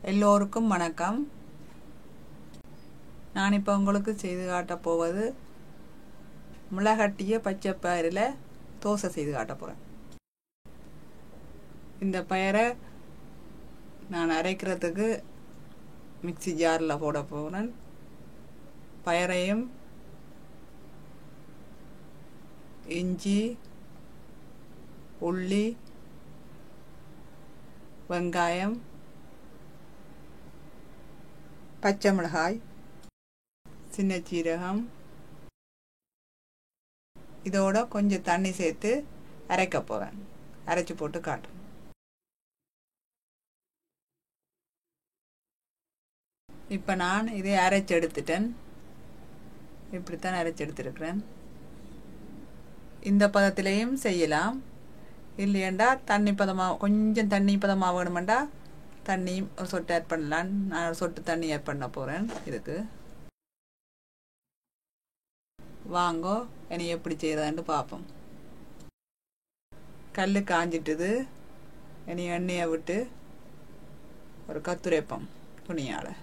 எல்லோருக்கும் வணக்கம். நான் இப்போ உங்களுக்கு செய்து காட்டப் போவது முளைகட்டிய பச்சை பயிரில் தோசை செய்து காட்டப் போகிறேன். இந்த பயிரை நான் அரைக்கிறதுக்கு மிக்ஸி ஜாரில் போட போகிறேன். பயிரையும் இஞ்சி, உள்ளி, வெங்காயம், பச்சை மிளகாய், சின்ன சீரகம் இதோட கொஞ்சம் தண்ணி சேர்த்து அரைக்க போவேன். அரைச்சி போட்டு காட்டுறேன். இப்போ நான் இதை அரைச்சி எடுத்துட்டேன். இப்படித்தான் அரைச்சி எடுத்துருக்கிறேன். இந்த பதத்திலையும் செய்யலாம். இல்லையண்டா தண்ணி பதமாக கொஞ்சம் தண்ணி பதமாக வேணுமெண்டா தண்ணியும் ஒரு சொட்டு ஆட் பண்ணலாம். நான் ஒரு சொட்டு தண்ணி ஆட் பண்ண போகிறேன். இதுக்கு வாங்கோ இனி எப்படி செய்கிறதான்னு பார்ப்போம். கல் காஞ்சிட்டுது. இனி எண்ணெயை விட்டு ஒரு கத்துரைப்போம் துணியால்.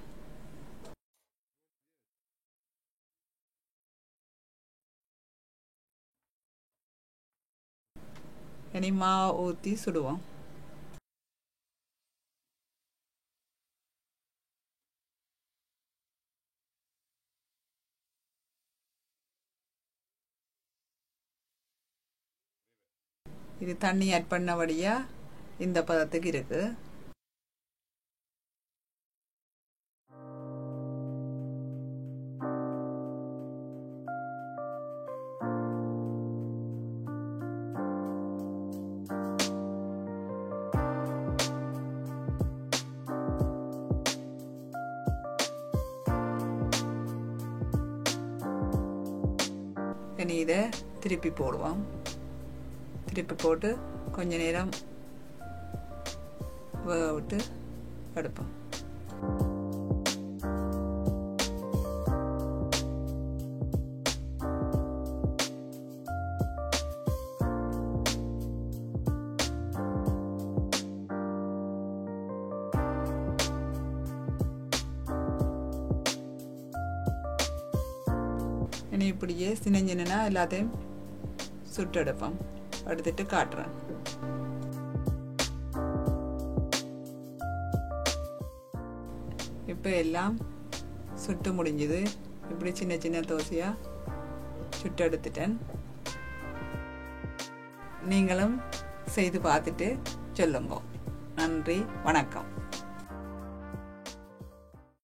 இனி மாவை ஊற்றி சுடுவோம். இது தண்ணி ஆட் பண்ணபடியாக இந்த பதத்துக்கு இருக்கு. இனி இதை திருப்பி போடுவோம். திருப்பி போட்டு கொஞ்ச நேரம் வேக விட்டு எடுப்போம். இனி இப்படியே சின்ன எல்லாத்தையும் சுட்டு எடுப்போம். எடுத்துட்டு காட்டுறேன். இப்போ எல்லாம் சுட்டு முடிஞ்சுது. இப்படி சின்ன தோசையாக சுட்டு எடுத்துட்டேன். நீங்களும் செய்து பார்த்துட்டு சொல்லுங்க. நன்றி, வணக்கம்.